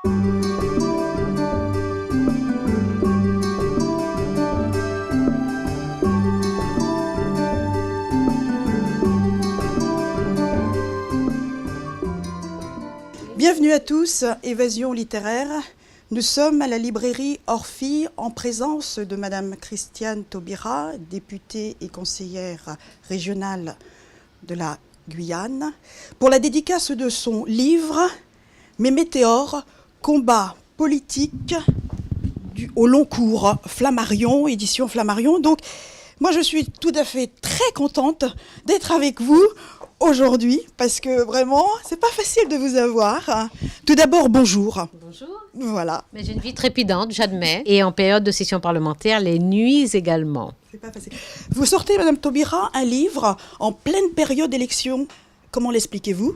Bienvenue à tous, Évasion littéraire. Nous sommes à la librairie Orphie en présence de Madame Christiane Taubira, députée et conseillère régionale de la Guyane, pour la dédicace de son livre « Mes météores, combat politique au long cours », Flammarion, édition Flammarion. Donc, moi je suis tout à fait très contente d'être avec vous aujourd'hui, parce que vraiment, c'est pas facile de vous avoir. Tout d'abord, bonjour. Bonjour. Voilà. Mais j'ai une vie trépidante, j'admets. Et en période de session parlementaire, les nuits également. C'est pas facile. Vous sortez, Madame Taubira, un livre en pleine période d'élection. Comment l'expliquez-vous ?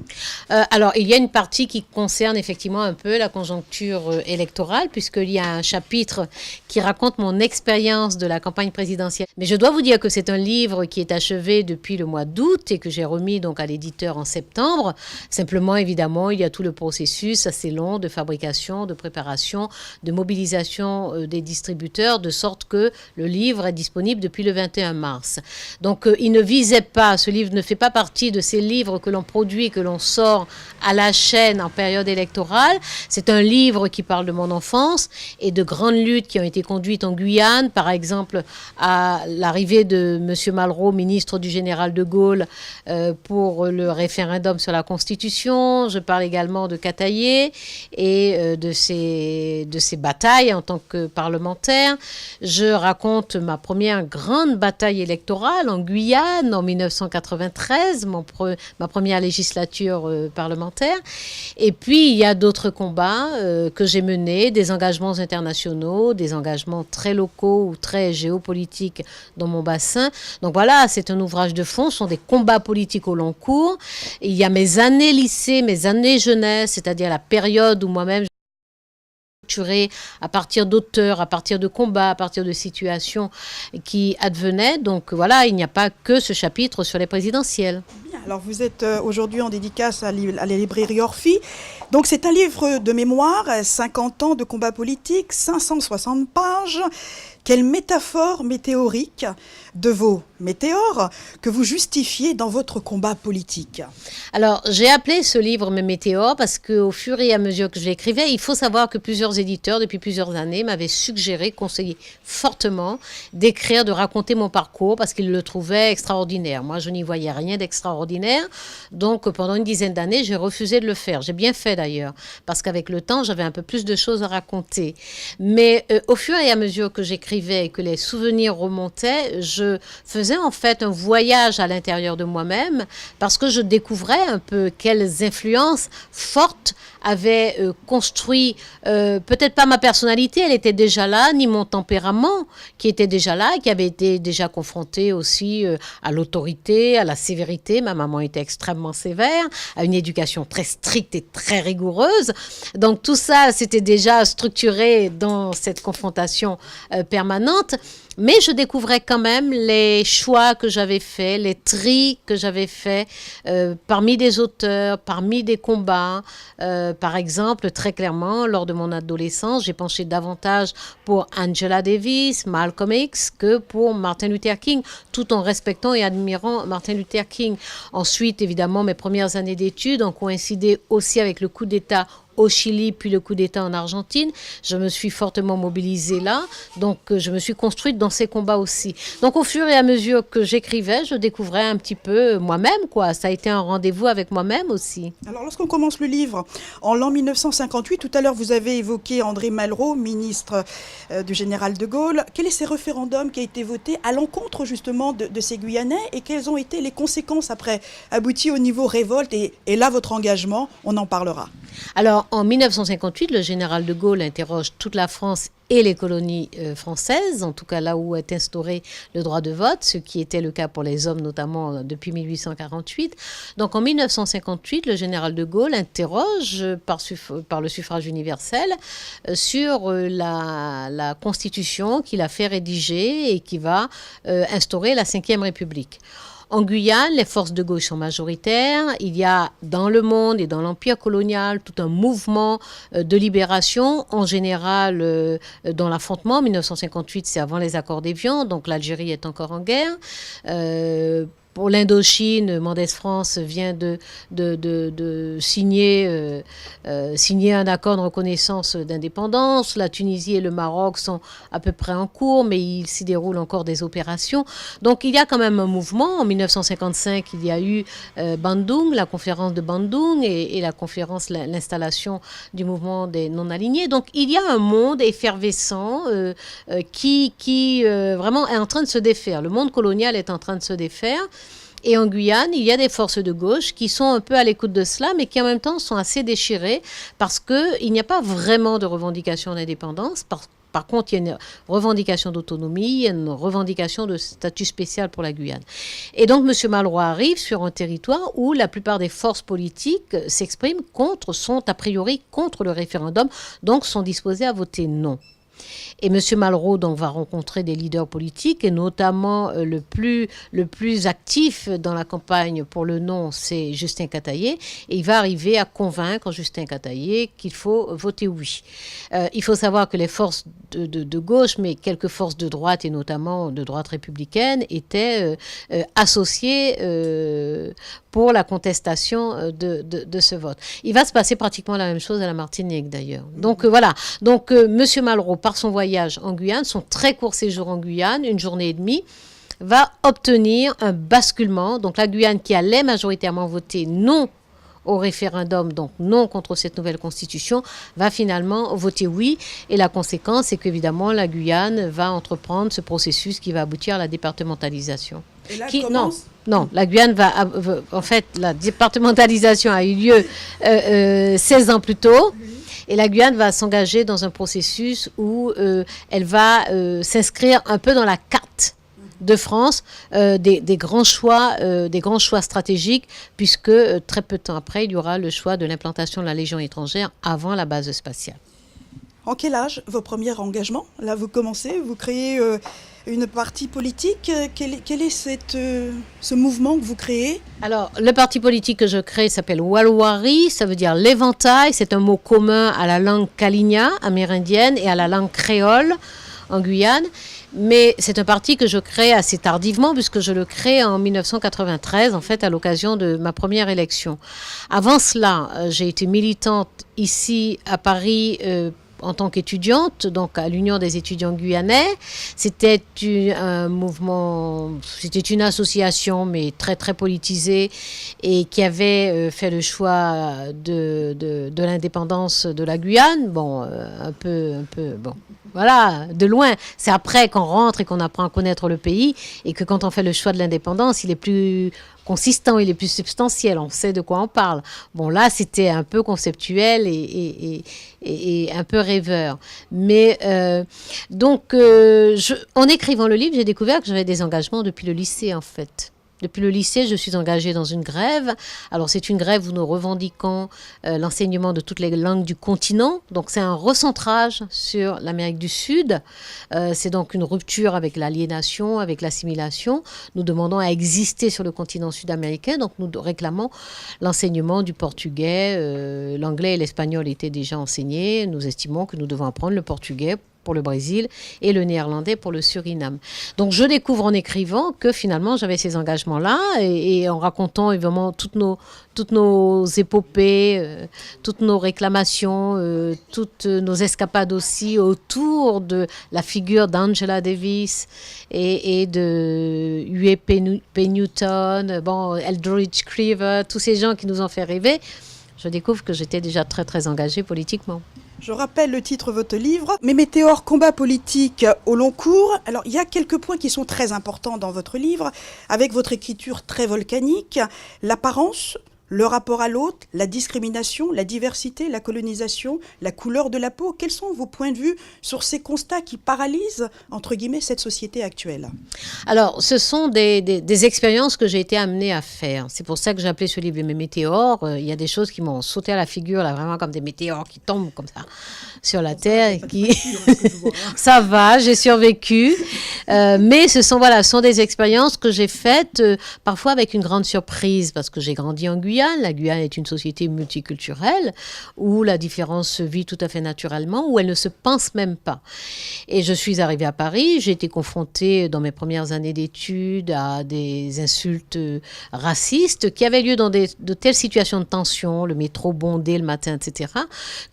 Alors, il y a une partie qui concerne effectivement un peu la conjoncture électorale, puisqu'il y a un chapitre qui raconte mon expérience de la campagne présidentielle. Mais je dois vous dire que c'est un livre qui est achevé depuis le mois d'août et que j'ai remis donc à l'éditeur en septembre. Simplement, évidemment, il y a tout le processus assez long de fabrication, de préparation, de mobilisation des distributeurs, de sorte que le livre est disponible depuis le 21 mars. Donc, il ne visait pas, ce livre ne fait pas partie de ces livres que l'on produit, que l'on sort à la chaîne en période électorale. C'est un livre qui parle de mon enfance et de grandes luttes qui ont été conduites en Guyane, par exemple à l'arrivée de M. Malraux, ministre du général de Gaulle, pour le référendum sur la Constitution. Je parle également de Cataillé et de ses batailles en tant que parlementaire. Je raconte ma première grande bataille électorale en Guyane en 1993, ma première législature parlementaire. Et puis, il y a d'autres combats que j'ai menés, des engagements internationaux, des engagements très locaux ou très géopolitiques dans mon bassin. Donc voilà, c'est un ouvrage de fond, ce sont des combats politiques au long cours. Il y a mes années lycée, mes années jeunesse, c'est-à-dire la période où moi-même à partir d'auteurs, à partir de combats, à partir de situations qui advenaient. Donc voilà, il n'y a pas que ce chapitre sur les présidentielles. Bien, alors vous êtes aujourd'hui en dédicace à la librairie Orphie. Donc c'est un livre de mémoire, 50 ans de combat politique, 560 pages. Quelle métaphore météorique de vos météores que vous justifiez dans votre combat politique? Alors, j'ai appelé ce livre Mes météores parce qu'au fur et à mesure que je l'écrivais, il faut savoir que plusieurs éditeurs, depuis plusieurs années, m'avaient suggéré, conseillé fortement d'écrire, de raconter mon parcours parce qu'ils le trouvaient extraordinaire. Moi, je n'y voyais rien d'extraordinaire. Donc, pendant une dizaine d'années, j'ai refusé de le faire. J'ai bien fait d'ailleurs parce qu'avec le temps, j'avais un peu plus de choses à raconter. Mais au fur et à mesure que j'écrivais et que les souvenirs remontaient, je faisais en fait un voyage à l'intérieur de moi-même parce que je découvrais un peu quelles influences fortes avaient construit, peut-être pas ma personnalité, elle était déjà là, ni mon tempérament qui était déjà là, qui avait été déjà confronté aussi à l'autorité, à la sévérité. Ma maman était extrêmement sévère, à une éducation très stricte et très rigoureuse. Donc tout ça, c'était déjà structuré dans cette confrontation permanente. Mais je découvrais quand même les choix que j'avais faits, les tris que j'avais faits parmi des auteurs, parmi des combats. Par exemple, très clairement, lors de mon adolescence, j'ai penché davantage pour Angela Davis, Malcolm X que pour Martin Luther King, tout en respectant et admirant Martin Luther King. Ensuite, évidemment, mes premières années d'études ont coïncidé aussi avec le coup d'État au Chili, puis le coup d'État en Argentine. Je me suis fortement mobilisée là, donc je me suis construite dans ces combats aussi. Donc au fur et à mesure que j'écrivais, je découvrais un petit peu moi-même, quoi. Ça a été un rendez-vous avec moi-même aussi. Alors lorsqu'on commence le livre, en l'an 1958, tout à l'heure vous avez évoqué André Malraux, ministre du général de Gaulle. Quel est ce référendum qui a été voté à l'encontre justement de ces Guyanais et quelles ont été les conséquences après, abouti au niveau révolte et là votre engagement, on en parlera. Alors, en 1958, le général de Gaulle interroge toute la France et les colonies françaises, en tout cas là où est instauré le droit de vote, ce qui était le cas pour les hommes notamment depuis 1848. Donc en 1958, le général de Gaulle interroge par le suffrage universel sur la constitution qu'il a fait rédiger et qui va instaurer la Ve République. En Guyane, les forces de gauche sont majoritaires. Il y a dans le monde et dans l'empire colonial tout un mouvement de libération, en général dans l'affrontement. 1958, c'est avant les accords d'Évian, donc l'Algérie est encore en guerre. Pour l'Indochine, Mendès France vient de signer un accord de reconnaissance d'indépendance. La Tunisie et le Maroc sont à peu près en cours, mais il s'y déroule encore des opérations. Donc il y a quand même un mouvement. En 1955, il y a eu Bandung, la conférence de Bandung et la conférence, l'installation du mouvement des non-alignés. Donc il y a un monde effervescent qui vraiment est en train de se défaire. Le monde colonial est en train de se défaire. Et en Guyane, il y a des forces de gauche qui sont un peu à l'écoute de cela, mais qui en même temps sont assez déchirées parce qu'il n'y a pas vraiment de revendication d'indépendance. Par contre, il y a une revendication d'autonomie, il y a une revendication de statut spécial pour la Guyane. Et donc, M. Malraux arrive sur un territoire où la plupart des forces politiques s'expriment sont a priori contre le référendum, donc sont disposées à voter non. Et M. Malraux donc, va rencontrer des leaders politiques, et notamment le plus actif dans la campagne pour le non, c'est Justin Cataillé. Et il va arriver à convaincre Justin Cataillé qu'il faut voter oui. Il faut savoir que les forces de gauche, mais quelques forces de droite, et notamment de droite républicaine, étaient associées pour la contestation de ce vote. Il va se passer pratiquement la même chose à la Martinique, d'ailleurs. Donc voilà. Donc M. Malraux, par son voyage en Guyane, son très court séjour en Guyane, une journée et demie, va obtenir un basculement. Donc la Guyane, qui allait majoritairement voter non au référendum, donc non contre cette nouvelle constitution, va finalement voter oui. Et la conséquence, c'est qu'évidemment, la Guyane va entreprendre ce processus qui va aboutir à la départementalisation. Et là, commence... Non, la Guyane va... En fait, la départementalisation a eu lieu 16 ans plus tôt. Et la Guyane va s'engager dans un processus où elle va s'inscrire un peu dans la carte de France des grands choix stratégiques, puisque très peu de temps après, il y aura le choix de l'implantation de la Légion étrangère avant la base spatiale. En quel âge vos premiers engagements? Là, vous commencez, vous créez une partie politique. Quel est ce mouvement que vous créez? Alors, le parti politique que je crée s'appelle Walwari, ça veut dire l'éventail. C'est un mot commun à la langue kaligna, amérindienne, et à la langue créole en Guyane. Mais c'est un parti que je crée assez tardivement, puisque je le crée en 1993, en fait, à l'occasion de ma première élection. Avant cela, j'ai été militante ici à Paris en tant qu'étudiante, donc à l'Union des étudiants guyanais. C'était un mouvement, c'était une association, mais très très politisée, et qui avait fait le choix de l'indépendance de la Guyane. Bon, un peu, bon. Voilà, de loin. C'est après qu'on rentre et qu'on apprend à connaître le pays, et que quand on fait le choix de l'indépendance, il est plus consistant, il est plus substantiel, on sait de quoi on parle. Bon, là, c'était un peu conceptuel et un peu rêveur. Mais donc, en écrivant le livre, j'ai découvert que j'avais des engagements depuis le lycée, en fait. Depuis le lycée, je suis engagée dans une grève. Alors, c'est une grève où nous revendiquons l'enseignement de toutes les langues du continent. Donc, c'est un recentrage sur l'Amérique du Sud. C'est donc une rupture avec l'aliénation, avec l'assimilation. Nous demandons à exister sur le continent sud-américain. Donc, nous réclamons l'enseignement du portugais. L'anglais et l'espagnol étaient déjà enseignés. Nous estimons que nous devons apprendre le portugais pour le Brésil et le néerlandais pour le Suriname. Donc je découvre en écrivant que finalement j'avais ces engagements-là, et en racontant évidemment toutes nos épopées, toutes nos réclamations, toutes nos escapades aussi autour de la figure d'Angela Davis et de Huey P. Newton, Eldridge Cleaver, tous ces gens qui nous ont fait rêver. Je découvre que j'étais déjà très très engagée politiquement. Je rappelle le titre de votre livre, Mes météores, combat politique au long cours. Alors, il y a quelques points qui sont très importants dans votre livre, avec votre écriture très volcanique, l'apparence, le rapport à l'autre, la discrimination, la diversité, la colonisation, la couleur de la peau. Quels sont vos points de vue sur ces constats qui paralysent, entre guillemets, cette société actuelle? Alors, ce sont des expériences que j'ai été amenée à faire. C'est pour ça que j'ai appelé ce livre Mes météores. Il y a des choses qui m'ont sauté à la figure, là, vraiment comme des météores qui tombent comme ça sur la Terre. Ça va, j'ai survécu. Mais ce sont des expériences que j'ai faites parfois avec une grande surprise parce que j'ai grandi en Guyane. La Guyane est une société multiculturelle où la différence se vit tout à fait naturellement, où elle ne se pense même pas. Et je suis arrivée à Paris, j'ai été confrontée dans mes premières années d'études à des insultes racistes qui avaient lieu dans de telles situations de tension, le métro bondé le matin, etc.,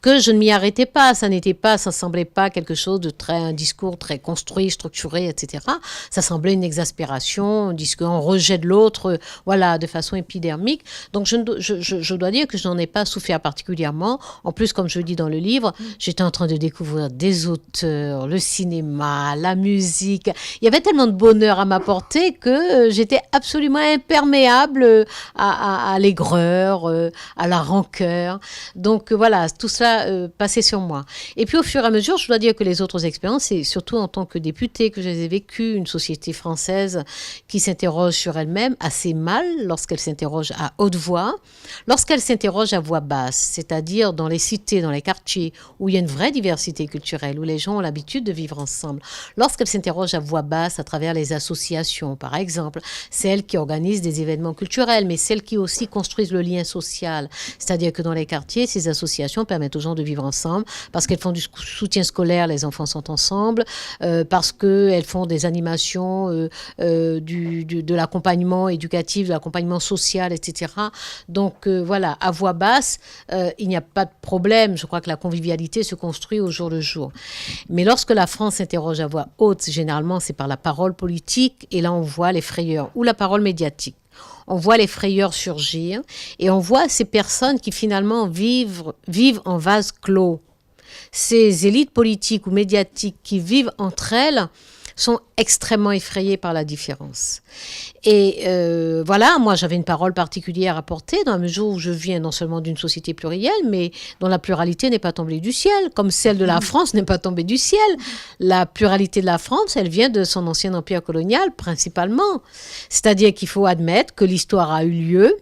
que je ne m'y arrêtais pas. Ça semblait pas quelque chose un discours très construit, structuré, etc. Ça semblait une exaspération, un rejet de l'autre, voilà, de façon épidermique. Donc je dois dire que je n'en ai pas souffert particulièrement. En plus, comme je le dis dans le livre, j'étais en train de découvrir des auteurs, le cinéma, la musique. Il y avait tellement de bonheur à m'apporter que j'étais absolument imperméable à l'aigreur, à la rancœur. Donc voilà, tout cela passait sur moi. Et puis au fur et à mesure, je dois dire que les autres expériences, c'est surtout en tant que députée que je les ai vécues, une société française qui s'interroge sur elle-même assez mal lorsqu'elle s'interroge à haute voix, lorsqu'elle s'interroge à voix basse, c'est-à-dire dans les cités, dans les quartiers où il y a une vraie diversité culturelle, où les gens ont l'habitude de vivre ensemble. Lorsqu'elle s'interroge à voix basse à travers les associations, par exemple, celles qui organisent des événements culturels, mais celles qui aussi construisent le lien social. C'est-à-dire que dans les quartiers, ces associations permettent aux gens de vivre ensemble parce qu'elles font du soutien scolaire, les enfants sont ensemble, parce qu'elles font des animations, de l'accompagnement éducatif, de l'accompagnement social, etc. Donc voilà, à voix basse, il n'y a pas de problème. Je crois que la convivialité se construit au jour le jour. Mais lorsque la France s'interroge à voix haute, généralement, c'est par la parole politique, et là, on voit les frayeurs, ou la parole médiatique. On voit les frayeurs surgir, et on voit ces personnes qui finalement vivent en vase clos. Ces élites politiques ou médiatiques qui vivent entre elles sont extrêmement effrayés par la différence. Et voilà, moi j'avais une parole particulière à porter dans la mesure où je viens non seulement d'une société plurielle, mais dont la pluralité n'est pas tombée du ciel, comme celle de la France n'est pas tombée du ciel. La pluralité de la France, elle vient de son ancien empire colonial principalement. C'est-à-dire qu'il faut admettre que l'histoire a eu lieu,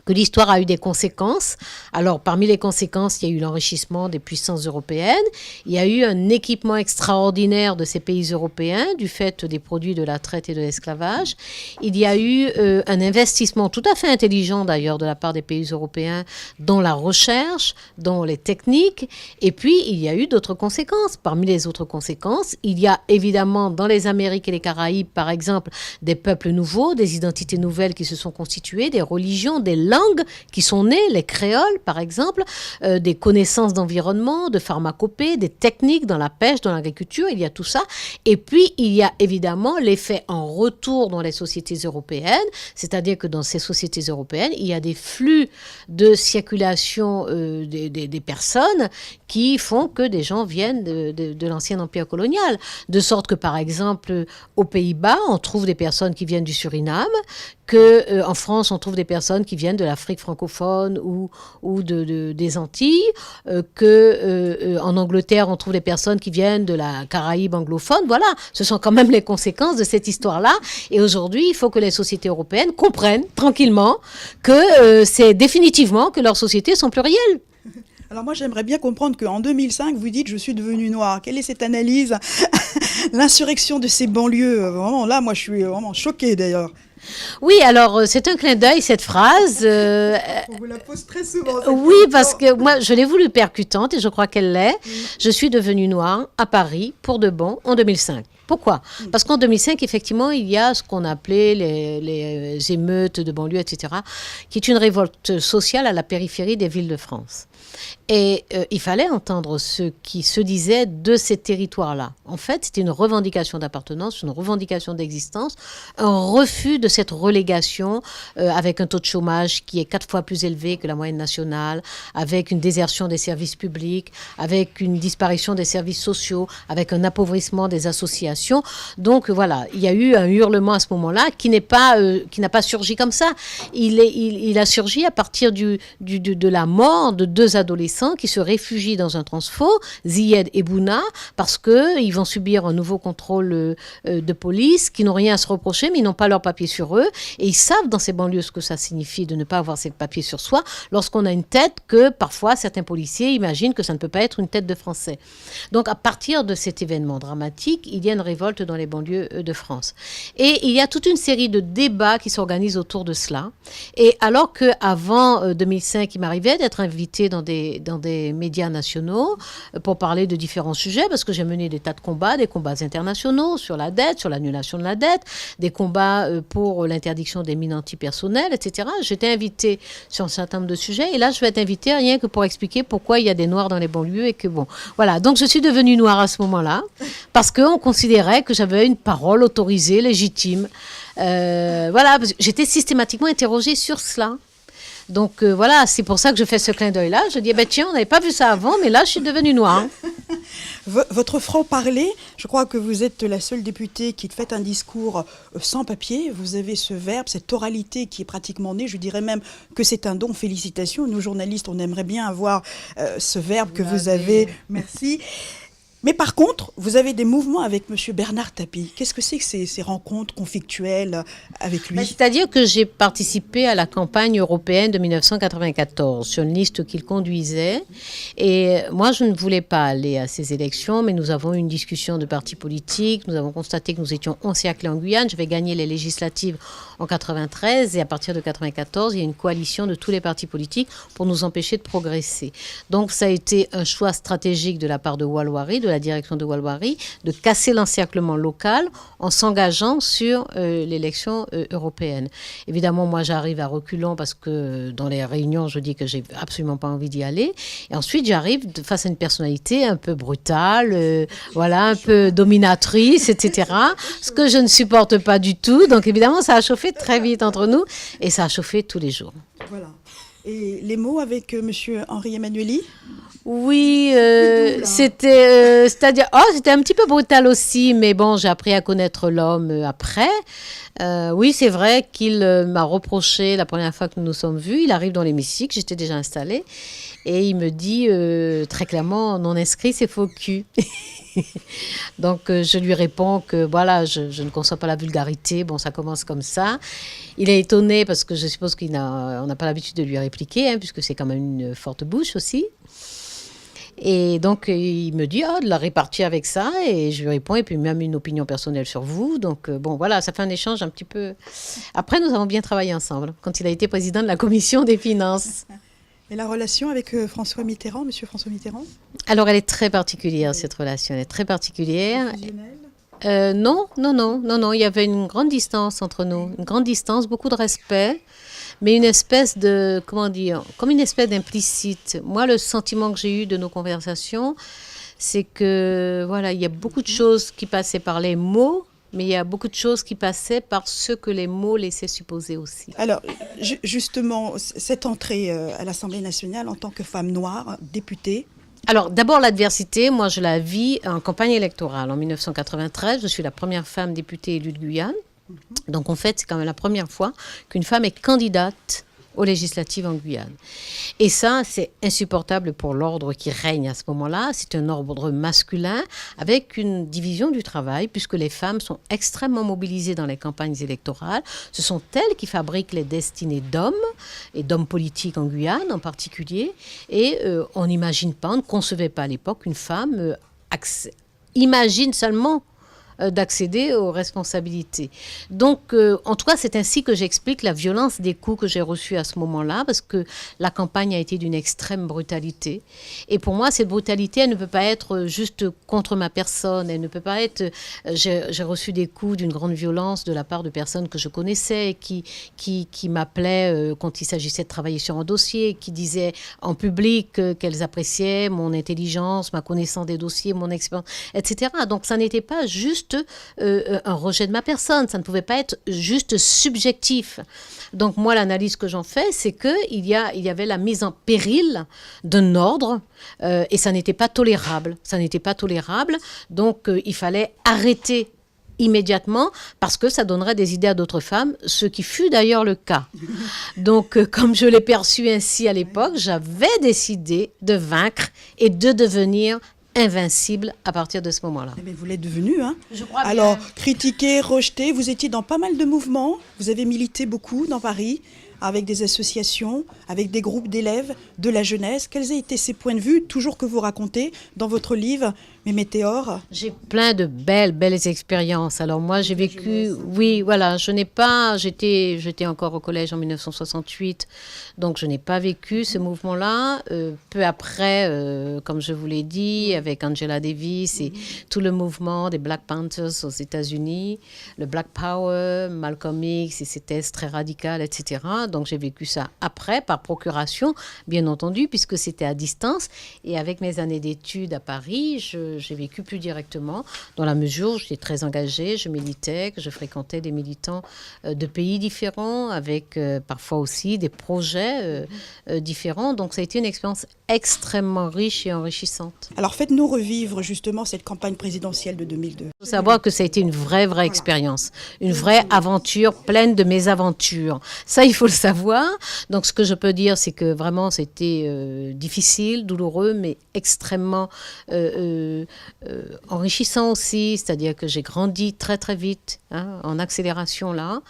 que l'histoire a eu des conséquences. Alors, parmi les conséquences, il y a eu l'enrichissement des puissances européennes. Il y a eu un équipement extraordinaire de ces pays européens du fait des produits de la traite et de l'esclavage. Il y a eu un investissement tout à fait intelligent, d'ailleurs, de la part des pays européens dans la recherche, dans les techniques. Et puis, il y a eu d'autres conséquences. Parmi les autres conséquences, il y a évidemment dans les Amériques et les Caraïbes, par exemple, des peuples nouveaux, des identités nouvelles qui se sont constituées, des religions, des langues qui sont nées, les créoles par exemple, des connaissances d'environnement, de pharmacopée, des techniques dans la pêche, dans l'agriculture, il y a tout ça. Et puis il y a évidemment l'effet en retour dans les sociétés européennes, c'est-à-dire que dans ces sociétés européennes, il y a des flux de circulation des personnes qui font que des gens viennent de l'ancien empire colonial. De sorte que par exemple, aux Pays-Bas, on trouve des personnes qui viennent du Suriname, qu'en France, on trouve des personnes qui viennent de l'Afrique francophone ou des Antilles, qu'en Angleterre, on trouve des personnes qui viennent de la Caraïbe anglophone. Voilà, ce sont quand même les conséquences de cette histoire-là. Et aujourd'hui, il faut que les sociétés européennes comprennent tranquillement que c'est définitivement que leurs sociétés sont plurielles. Alors moi, j'aimerais bien comprendre qu'en 2005, vous dites « je suis devenue noire ». Quelle est cette analyse? L'insurrection de ces banlieues, vraiment, là, moi, je suis vraiment choquée d'ailleurs. Oui, alors c'est un clin d'œil cette phrase. On vous la pose très souvent. Oui, parce que moi je l'ai voulu percutante et je crois qu'elle l'est. Je suis devenue noire à Paris pour de bon en 2005. Pourquoi? Parce qu'en 2005, effectivement, il y a ce qu'on appelait les émeutes de banlieue, etc., qui est une révolte sociale à la périphérie des villes de France. Et il fallait entendre ce qui se disait de ces territoires-là. En fait, c'était une revendication d'appartenance, une revendication d'existence, un refus de cette relégation avec un taux de chômage qui est 4 fois plus élevé que la moyenne nationale, avec une désertion des services publics, avec une disparition des services sociaux, avec un appauvrissement des associations. Donc voilà, il y a eu un hurlement à ce moment-là qui n'a pas surgi comme ça. Il a surgi à partir de la mort de 2 adolescents qui se réfugient dans un transfo, Ziyed et Bouna, parce qu'ils vont subir un nouveau contrôle de police, qui n'ont rien à se reprocher, mais ils n'ont pas leurs papiers sur eux. Et ils savent dans ces banlieues ce que ça signifie de ne pas avoir ces papiers sur soi, lorsqu'on a une tête que parfois certains policiers imaginent que ça ne peut pas être une tête de Français. Donc à partir de cet événement dramatique, il y a une révolte dans les banlieues de France. Et il y a toute une série de débats qui s'organisent autour de cela. Et alors qu'avant 2005, il m'arrivait d'être invité dans des médias nationaux pour parler de différents sujets, parce que j'ai mené des tas de combats, des combats internationaux sur la dette, sur l'annulation de la dette, des combats pour l'interdiction des mines antipersonnelles, etc. J'étais invitée sur un certain nombre de sujets, et là, je vais être invitée rien que pour expliquer pourquoi il y a des Noirs dans les banlieues, et que bon, voilà. Donc, je suis devenue noire à ce moment-là, parce qu'on considérait que j'avais une parole autorisée, légitime. Voilà, j'étais systématiquement interrogée sur cela. Donc voilà, c'est pour ça que je fais ce clin d'œil-là. Je dis, tiens, on n'avait pas vu ça avant, mais là, je suis devenue noire. Votre franc-parler, je crois que vous êtes la seule députée qui fait un discours sans papier. Vous avez ce verbe, cette oralité qui est pratiquement née. Je dirais même que c'est un don. Félicitations. Nous, journalistes, on aimerait bien avoir ce verbe que vous avez. Merci. Mais par contre, vous avez des mouvements avec M. Bernard Tapie. Qu'est-ce que c'est que ces rencontres conflictuelles avec lui ? C'est-à-dire que j'ai participé à la campagne européenne de 1994 sur une liste qu'il conduisait. Et moi, je ne voulais pas aller à ces élections, mais nous avons eu une discussion de partis politiques. Nous avons constaté que nous étions encerclés en Guyane. J'avais gagné les législatives en 93 et à partir de 94, il y a une coalition de tous les partis politiques pour nous empêcher de progresser. Donc, ça a été un choix stratégique de la part de Walwari, de la direction de Walwari, de casser l'encerclement local en s'engageant sur l'élection européenne. Évidemment, moi, j'arrive à reculons parce que dans les réunions, je dis que j'ai absolument pas envie d'y aller. Et ensuite, j'arrive face à une personnalité un peu brutale, voilà, un peu dominatrice, etc. Ce que je ne supporte pas du tout. Donc, évidemment, ça a chauffé très vite entre nous et ça a chauffé tous les jours. Voilà. Et les mots avec M. Henri Emmanuelli ? Oui, c'était c'était un petit peu brutal aussi, mais bon, j'ai appris à connaître l'homme après. Oui, c'est vrai qu'il m'a reproché la première fois que nous nous sommes vus. Il arrive dans l'hémicycle, j'étais déjà installée, et il me dit très clairement, non inscrit, c'est faux cul. Donc, je lui réponds que voilà, je ne conçois pas la vulgarité. Bon, ça commence comme ça. Il est étonné parce que je suppose qu'on n'a pas l'habitude de lui répliquer, puisque c'est quand même une forte bouche aussi. Et donc, il me dit, de la répartir avec ça. Et je lui réponds, et puis même une opinion personnelle sur vous. Donc, bon, voilà, ça fait un échange un petit peu... Après, nous avons bien travaillé ensemble, quand il a été président de la commission des finances. Et la relation avec François Mitterrand, Monsieur François Mitterrand ? Alors, elle est très particulière, cette relation. Elle est très particulière. Non. Il y avait une grande distance entre nous. Une grande distance, beaucoup de respect. Mais une espèce de, comme une espèce d'implicite. Moi, le sentiment que j'ai eu de nos conversations, c'est que, voilà, il y a beaucoup de choses qui passaient par les mots, mais il y a beaucoup de choses qui passaient par ce que les mots laissaient supposer aussi. Alors, justement, cette entrée à l'Assemblée nationale en tant que femme noire, députée. Alors, d'abord, l'adversité, moi, je la vis en campagne électorale. En 1993, je suis la première femme députée élue de Guyane. Donc, en fait, c'est quand même la première fois qu'une femme est candidate aux législatives en Guyane. Et ça, c'est insupportable pour l'ordre qui règne à ce moment-là. C'est un ordre masculin avec une division du travail, puisque les femmes sont extrêmement mobilisées dans les campagnes électorales. Ce sont elles qui fabriquent les destinées d'hommes, et d'hommes politiques en Guyane en particulier. Et on n'imagine pas, on ne concevait pas à l'époque qu'une femme imagine seulement d'accéder aux responsabilités. Donc, en tout cas, c'est ainsi que j'explique la violence des coups que j'ai reçus à ce moment-là, parce que la campagne a été d'une extrême brutalité. Et pour moi, cette brutalité, elle ne peut pas être juste contre ma personne. Elle ne peut pas être... J'ai reçu des coups d'une grande violence de la part de personnes que je connaissais, qui m'appelaient quand il s'agissait de travailler sur un dossier, qui disaient en public qu'elles appréciaient mon intelligence, ma connaissance des dossiers, mon expérience, etc. Donc, ça n'était pas juste un rejet de ma personne. Ça ne pouvait pas être juste subjectif. Donc, moi, l'analyse que j'en fais, c'est qu'il y avait la mise en péril d'un ordre et ça n'était pas tolérable. Ça n'était pas tolérable. Donc, il fallait arrêter immédiatement parce que ça donnerait des idées à d'autres femmes, ce qui fut d'ailleurs le cas. Donc, comme je l'ai perçu ainsi à l'époque, j'avais décidé de vaincre et de devenir invincible à partir de ce moment-là. Mais vous l'êtes devenu, hein? Je crois bien. Alors, critiqué, rejeté, vous étiez dans pas mal de mouvements, vous avez milité beaucoup dans Paris, avec des associations, avec des groupes d'élèves, de la jeunesse. Quels ont été ces points de vue, toujours que vous racontez dans votre livre « Mes météores » ? J'ai plein de belles expériences. Alors moi, j'ai vécu... Oui, voilà, je n'ai pas... J'étais encore au collège en 1968, donc je n'ai pas vécu ce mouvement-là. Peu après, comme je vous l'ai dit, avec Angela Davis et tout le mouvement des Black Panthers aux États-Unis, le Black Power, Malcolm X et ses thèses très radicales, etc. Donc j'ai vécu ça après, par procuration, bien entendu, puisque c'était à distance. Et avec mes années d'études à Paris, j'ai vécu plus directement, dans la mesure où j'étais très engagée, je militais, que je fréquentais des militants de pays différents, avec parfois aussi des projets différents. Donc ça a été une expérience extrêmement riche et enrichissante. Alors faites-nous revivre justement cette campagne présidentielle de 2002. Il faut savoir que ça a été une vraie expérience, une vraie aventure pleine de mésaventures. Ça, il faut le savoir. Donc ce que je peux dire, c'est que vraiment c'était difficile, douloureux, mais extrêmement enrichissant aussi. C'est-à-dire que j'ai grandi très très vite, hein, en accélération là.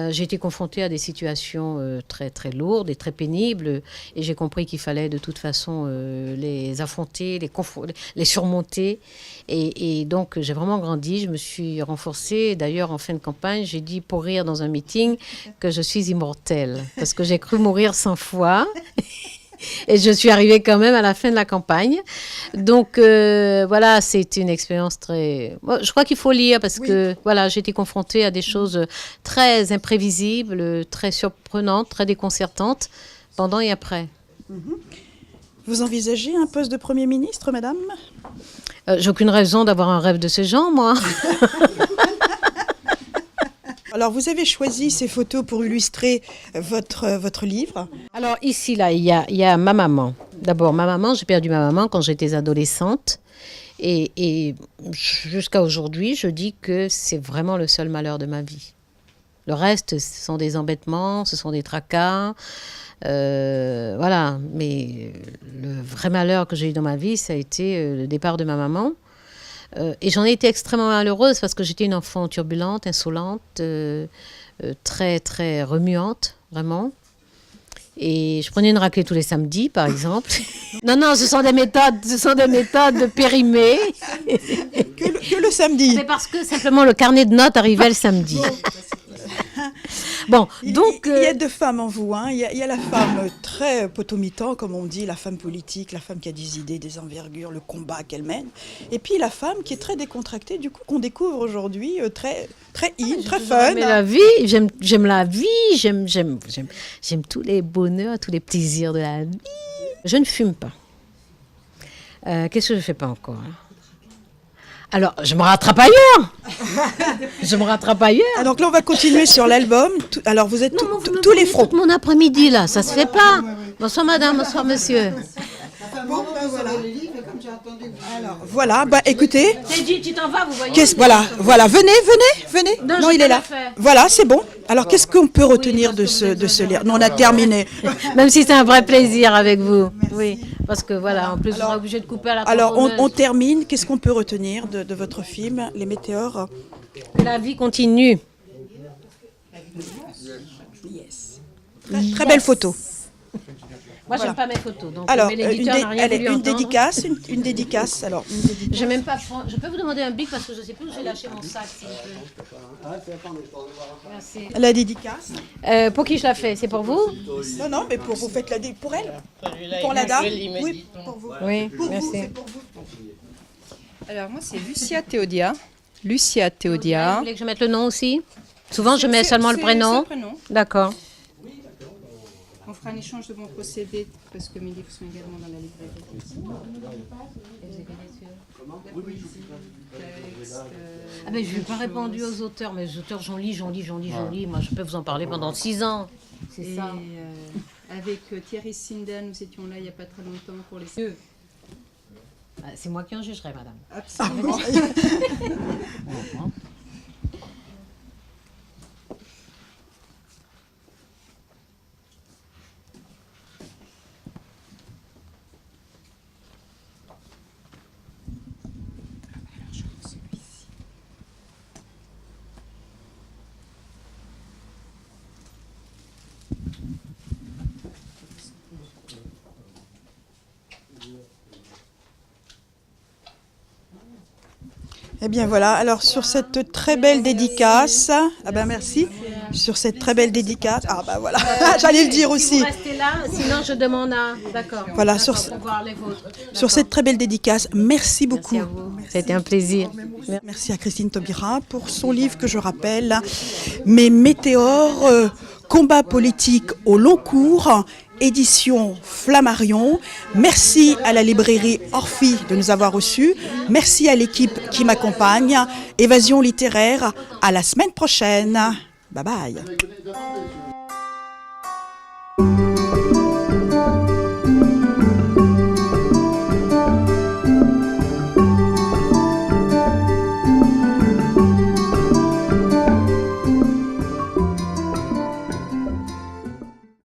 J'ai été confrontée à des situations très très lourdes et très pénibles, et j'ai compris qu'il fallait de toute façon les affronter, les surmonter. Et donc, j'ai vraiment grandi, je me suis renforcée. D'ailleurs, en fin de campagne, j'ai dit pour rire dans un meeting que je suis immortelle, parce que j'ai cru mourir 100 fois. Et je suis arrivée quand même à la fin de la campagne. Donc, voilà, c'était une expérience très... Bon, je crois qu'il faut lire parce que, voilà, j'ai été confrontée à des choses très imprévisibles, très surprenantes, très déconcertantes, pendant et après. Vous envisagez un poste de Premier ministre, madame ? J'ai aucune raison d'avoir un rêve de ce genre, moi. Alors, vous avez choisi ces photos pour illustrer votre livre. Alors, ici, là, il y a ma maman. D'abord, ma maman, j'ai perdu ma maman quand j'étais adolescente. Et jusqu'à aujourd'hui, je dis que c'est vraiment le seul malheur de ma vie. Le reste, ce sont des embêtements, ce sont des tracas. Voilà, mais le vrai malheur que j'ai eu dans ma vie, ça a été le départ de ma maman. Et j'en ai été extrêmement malheureuse parce que j'étais une enfant turbulente, insolente, très, très remuante, vraiment. Et je prenais une raclée tous les samedis, par exemple. Non, ce sont des méthodes périmées. Que le samedi. C'est parce que simplement le carnet de notes arrivait le samedi. Bon, donc... Il y a deux femmes en vous, hein. Il y a la femme très potomitan, comme on dit, la femme politique, la femme qui a des idées, des envergures, le combat qu'elle mène. Et puis la femme qui est très décontractée, du coup, qu'on découvre aujourd'hui, très très fun. J'aime la vie, j'aime la vie, j'aime tous les bonheurs, tous les plaisirs de la vie. Je ne fume pas. Qu'est-ce que je ne fais pas encore, hein? Alors, je me rattrape ailleurs. Ah, donc là, on va continuer sur l'album. Alors, vous êtes tous les fronts. Tout mon après-midi, là, ça se fait pas. Bonsoir, madame, bonsoir, monsieur. Bon, voilà. Alors, voilà, écoutez. Tu t'en vas, vous voyez. Voilà, venez. Non, il est là. Voilà, c'est bon. Alors, qu'est-ce qu'on peut retenir de ce livre? Non, on a terminé. Même si c'est un vrai plaisir avec vous. Merci. Oui, parce que voilà, en plus, on sera obligé de couper à la Alors, on termine. Qu'est-ce qu'on peut retenir de votre film, Les Météores? La vie continue. Yes. Très belle photo. Moi, Voilà. j'aime pas mes photos, donc Alors, mais l'éditeur n'a rien voulu une entendre. dédicace, une dédicace. Alors, une dédicace. Je même pas prendre. Je peux vous demander un bic parce que je sais plus où j'ai lâché mon sac, s'il vous plaît. Merci. La dédicace. Pour qui je la fais? C'est pour vous? Non, non, mais vous faites pour elle, pour la dame. Oui, pour vous. Oui, Pour vous, merci. c'est pour vous. Alors moi c'est Lucia Théodia. Lucia Vous Théodia. voulez que je mette le nom aussi? Souvent, je mets seulement le C'est prénom. le prénom. D'accord. On fera un échange de bons procédés parce que mes livres sont également dans la librairie. Ah ben, je n'ai pas répondu aux auteurs, mais les auteurs, j'en lis. Moi, je peux vous en parler pendant 6 ans. C'est Et ça. avec Thierry Sindan, nous étions là il n'y a pas très longtemps pour les... Ah, c'est moi qui en jugerai, madame. Absolument. Eh bien voilà, alors sur cette très belle dédicace, ah ben merci, sur cette très belle dédicace, ah ben voilà, j'allais le dire Si aussi. vous restez là, sinon je demande à... D'accord. Voilà, D'accord, sur- pour voir les vôtres. Sur cette très belle dédicace, merci beaucoup. Merci à vous. C'était un plaisir. Merci à Christine Taubira pour son livre que je rappelle, Mes météores, combat politique au long cours, édition Flammarion. Merci à la librairie Orphi de nous avoir reçus. Merci à l'équipe qui m'accompagne. Évasion littéraire, à la semaine prochaine. Bye bye.